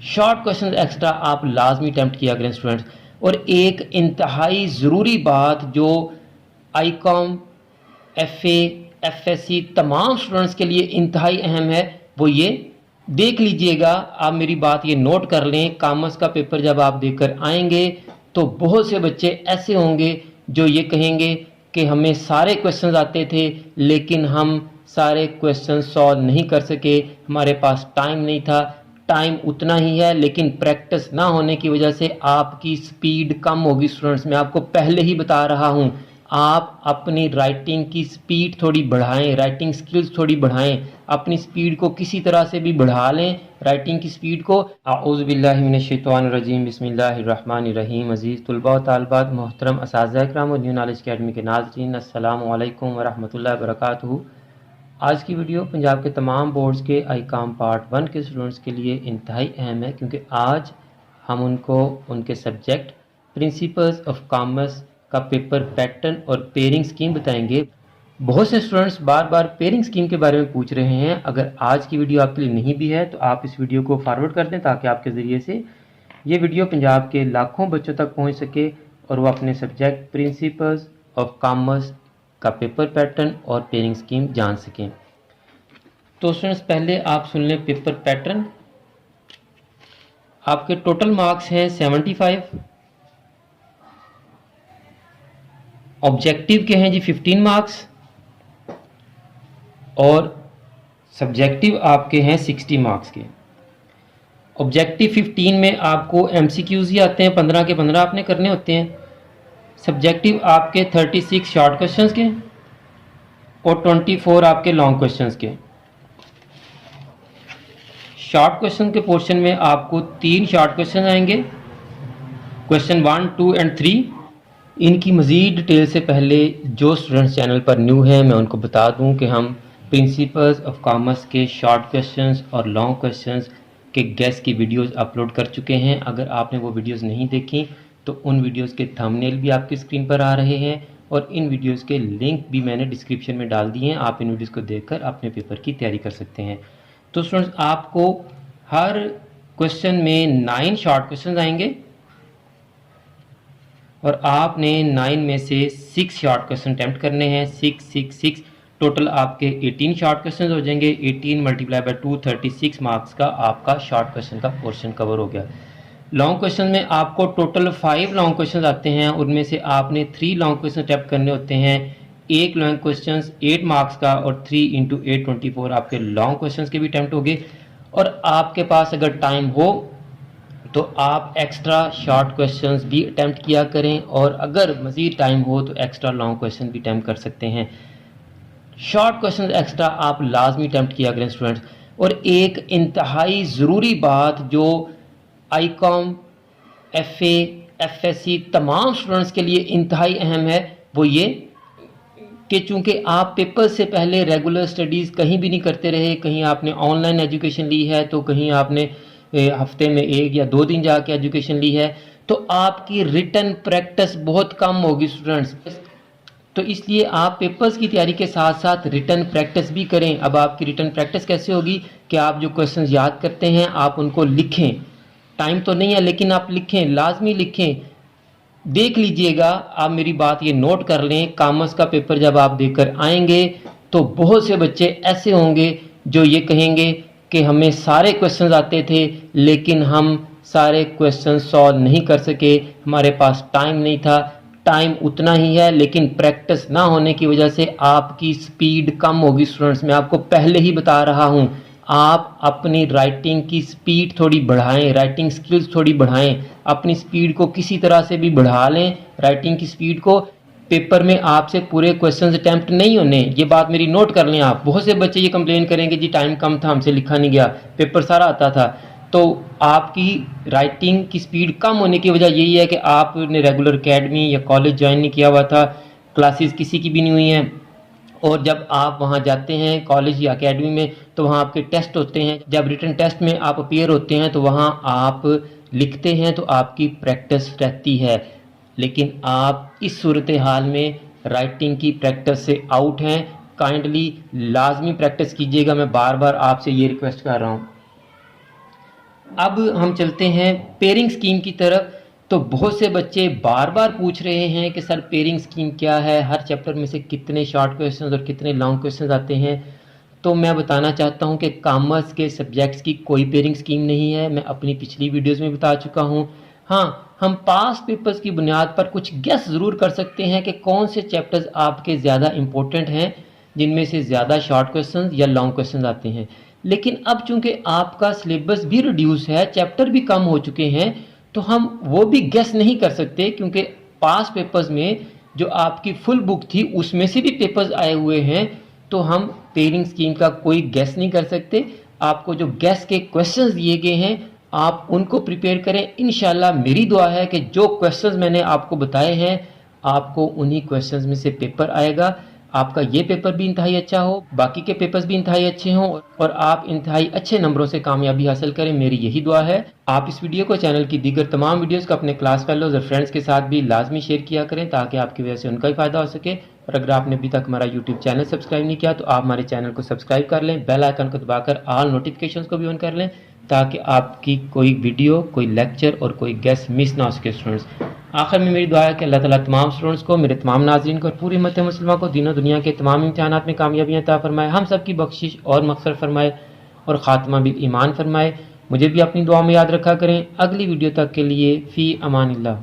Short question extra आप लाजमी attempt किया करें स्टूडेंट्स। और एक इंतहाई ज़रूरी बात जो आईकॉम, एफए, एफएससी तमाम स्टूडेंट्स के लिए इंतहाई अहम है, वो ये देख लीजिएगा, आप मेरी बात ये नोट कर लें। कॉमर्स का पेपर जब आप देकर आएंगे तो बहुत से बच्चे ऐसे होंगे जो ये कहेंगे कि हमें सारे क्वेश्चंस आते थे लेकिन हम सारे क्वेश्चन सॉल्व नहीं कर सके, हमारे पास टाइम नहीं था। टाइम उतना ही है लेकिन प्रैक्टिस ना होने की वजह से आपकी स्पीड कम होगी स्टूडेंट्स। मैं आपको पहले ही बता रहा हूं, आप अपनी राइटिंग की स्पीड थोड़ी बढ़ाएं, राइटिंग स्किल्स थोड़ी बढ़ाएं, अपनी स्पीड को किसी तरह से भी बढ़ा लें, राइटिंग की स्पीड को। आऊज़ु बिल्लाहि मिनश शैतानिर रजीम, बिस्मिल्लाहिर रहमानिर रहीम। अज़ीज़ तुलबा व तालिबात, मोहतरम असातिज़ा इकराम और न्यू नॉलेज अकेडमी के नाज़रीन, अस्सलामु अलैकुम व रहमतुल्लाहि व बरकातुहू। आज की वीडियो पंजाब के तमाम बोर्ड्स के आईकॉम पार्ट 1 के स्टूडेंट्स के लिए इंतहाई अहम है, क्योंकि आज हम उनको उनके सब्जेक्ट प्रिंसिपल्स ऑफ कॉमर्स का पेपर पैटर्न और पेयरिंग स्कीम बताएंगे। बहुत से स्टूडेंट्स बार बार पेयरिंग स्कीम के बारे में पूछ रहे हैं। अगर आज की वीडियो आपके लिए नहीं भी है तो आप इस वीडियो को फॉरवर्ड कर दें ताकि आपके ज़रिए से ये वीडियो पंजाब के लाखों बच्चों तक पहुंच सके और वो अपने सब्जेक्ट प्रिंसिपल्स ऑफ कॉमर्स का पेपर पैटर्न और पेयरिंग स्कीम जान सकें। तो स्टूडेंट्स पहले आप सुन लें पेपर पैटर्न। आपके टोटल मार्क्स हैं 75, ऑब्जेक्टिव के हैं जी 15 मार्क्स और सब्जेक्टिव आपके हैं 60 मार्क्स के। ऑब्जेक्टिव 15 में आपको एमसीक्यूज ही आते हैं, 15 के 15 आपने करने होते हैं। सब्जेक्टिव आपके 36 शॉर्ट क्वेश्चंस के और 24 आपके लॉन्ग क्वेश्चंस के। शॉर्ट क्वेश्चन के पोर्शन में आपको 3 शॉर्ट क्वेश्चन आएंगे, क्वेश्चन 1, 2 एंड 3। इनकी मज़ीद डिटेल से पहले जो स्टूडेंट्स चैनल पर न्यू हैं मैं उनको बता दूं कि हम प्रिंसिपल्स ऑफ कॉमर्स के शॉर्ट क्वेश्चंस और लॉन्ग क्वेश्चंस के गेस की वीडियोस अपलोड कर चुके हैं। अगर आपने वो वीडियोस नहीं देखी तो उन वीडियोस के थंबनेल भी आपकी स्क्रीन पर आ रहे हैं और इन वीडियोस के लिंक भी मैंने डिस्क्रिप्शन में डाल दिए हैं। आप इन वीडियोस को देखकर अपने पेपर की तैयारी कर सकते हैं। तो स्टूडेंट्स आपको हर क्वेश्चन में 9 शॉर्ट क्वेश्चन आएंगे और आपने 9 में से 6 शॉर्ट क्वेश्चन अटैम्प्ट करने हैं। 6 6 6 टोटल आपके 18 शॉर्ट क्वेश्चन हो जाएंगे। 18 मल्टीप्लाई बाय 2 36 मार्क्स का आपका शॉर्ट क्वेश्चन का पोर्शन कवर हो गया। लॉन्ग क्वेश्चन में आपको टोटल 5 लॉन्ग क्वेश्चन आते हैं, उनमें से आपने 3 लॉन्ग क्वेश्चन अटैम्प्ट करने होते हैं। एक लॉन्ग क्वेश्चन 8 मार्क्स का और 3 × 8 24 आपके लॉन्ग क्वेश्चन के भी अटैम्प्ट हो गए। और आपके पास अगर टाइम हो तो आप एक्स्ट्रा शॉर्ट क्वेश्चंस भी अटैम्प्ट किया करें और अगर मज़ीद टाइम हो तो एक्स्ट्रा लॉन्ग क्वेश्चन भी अटैम्प्ट कर सकते हैं। शॉर्ट क्वेश्चन एक्स्ट्रा आप लाजमी अटैम्प्ट किया करें स्टूडेंट्स। और एक इंतहाई ज़रूरी बात जो आईकॉम, एफए, एफएससी तमाम स्टूडेंट्स के लिए इंतहाई अहम है, वो ये कि चूँकि आप पेपर से पहले रेगुलर स्टडीज़ कहीं भी नहीं करते रहे, कहीं आपने ऑनलाइन एजुकेशन ली है तो कहीं आपने हफ्ते में 1 या 2 दिन जाके एजुकेशन ली है, तो आपकी रिटन प्रैक्टिस बहुत कम होगी स्टूडेंट्स। तो इसलिए आप पेपर्स की तैयारी के साथ साथ रिटन प्रैक्टिस भी करें। अब आपकी रिटन प्रैक्टिस कैसे होगी कि आप जो क्वेश्चन याद करते हैं आप उनको लिखें। टाइम तो नहीं है लेकिन आप लिखें, लाजमी लिखें। देख लीजिएगा, आप मेरी बात ये नोट कर लें, कॉमर्स का पेपर जब आप देकर आएंगे तो बहुत से बच्चे ऐसे होंगे जो ये कहेंगे कि हमें सारे क्वेश्चंस आते थे लेकिन हम सारे क्वेश्चन सॉल्व नहीं कर सके, हमारे पास टाइम नहीं था। टाइम उतना ही है लेकिन प्रैक्टिस ना होने की वजह से आपकी स्पीड कम होगी स्टूडेंट्स। मैं आपको पहले ही बता रहा हूं, आप अपनी राइटिंग की स्पीड थोड़ी बढ़ाएं, राइटिंग स्किल्स थोड़ी बढ़ाएं, अपनी स्पीड को किसी तरह से भी बढ़ा लें, राइटिंग की स्पीड को। पेपर में आपसे पूरे क्वेश्चंस अटैम्प्ट नहीं होने, ये बात मेरी नोट कर लें आप। बहुत से बच्चे ये कंप्लेन करेंगे जी टाइम कम था, हमसे लिखा नहीं गया, पेपर सारा आता था। तो आपकी राइटिंग की स्पीड कम होने की वजह यही है कि आपने रेगुलर एकेडमी या कॉलेज ज्वाइन नहीं किया हुआ था, क्लासेस किसी की भी नहीं हुई हैं। और जब आप वहाँ जाते हैं कॉलेज या एकेडमी में तो वहाँ आपके टेस्ट होते हैं। जब रिटन टेस्ट में आप अपीयर होते हैं तो वहाँ आप लिखते हैं तो आपकी प्रैक्टिस रहती है। लेकिन आप इस सूरत हाल में राइटिंग की प्रैक्टिस से आउट हैं। काइंडली लाजमी प्रैक्टिस कीजिएगा, मैं बार बार आपसे ये रिक्वेस्ट कर रहा हूँ। अब हम चलते हैं पेयरिंग स्कीम की तरफ। तो बहुत से बच्चे बार बार पूछ रहे हैं कि सर पेयरिंग स्कीम क्या है, हर चैप्टर में से कितने शॉर्ट क्वेश्चंस और कितने लॉन्ग क्वेश्चंस आते हैं। तो मैं बताना चाहता हूं कि कॉमर्स के सब्जेक्ट्स की कोई पेयरिंग स्कीम नहीं है, मैं अपनी पिछली वीडियोस में बता चुका हूं। हाँ, हम पास पेपर्स की बुनियाद पर कुछ गेस ज़रूर कर सकते हैं कि कौन से चैप्टर्स आपके ज़्यादा इंपॉर्टेंट हैं, जिनमें से ज़्यादा शॉर्ट क्वेश्चन या लॉन्ग क्वेश्चन आते हैं। लेकिन अब चूंकि आपका सिलेबस भी रिड्यूस है, चैप्टर भी कम हो चुके हैं, तो हम वो भी गेस नहीं कर सकते, क्योंकि पास पेपर्स में जो आपकी फुल बुक थी उसमें से भी पेपर्स आए हुए हैं। तो हम पेयरिंग स्कीम का कोई गेस नहीं कर सकते। आपको जो गेस के क्वेश्चंस दिए गए हैं आप उनको प्रिपेयर करें। इंशाल्लाह मेरी दुआ है कि जो क्वेश्चंस मैंने आपको बताए हैं आपको उन्हीं क्वेश्चंस में से पेपर आएगा। आपका ये पेपर भी इंतहाई अच्छा हो, बाकी के पेपर्स भी इंतहाई अच्छे हों और आप इंतहाई अच्छे नंबरों से कामयाबी हासिल करें, मेरी यही दुआ है। आप इस वीडियो को चैनल की दीगर तमाम वीडियोस को अपने क्लास फेलोज और फ्रेंड्स के साथ भी लाजमी शेयर किया करें, ताकि आपकी वजह से उनका भी फ़ायदा हो सके। और अगर आपने अभी तक हमारा यूट्यूब चैनल सब्सक्राइब नहीं किया तो आप हमारे चैनल को सब्सक्राइब कर लें, बेल आइकन को दबाकर ऑल नोटिफिकेशंस को भी ऑन कर लें, ताकि आपकी कोई वीडियो, कोई लेक्चर और कोई गेस्ट मिस ना हो सके स्टूडेंट्स। आखिर में मेरी दुआ है कि अल्लाह ताला तमाम स्टूडेंट्स को, मेरे तमाम नाज़रीन को और पूरी उम्मत मुस्लिमा को दीन और दुनिया के तमाम इम्तिहानात में कामयाबियाँ अता फरमाए, हम सब की बख्शिश और मग़फ़िरत फरमाए और ख़ात्मा बिल ईमान फरमाए। मुझे भी अपनी दुआ में याद रखा करें। अगली वीडियो तक के लिए फ़ी अमानिल्लाह।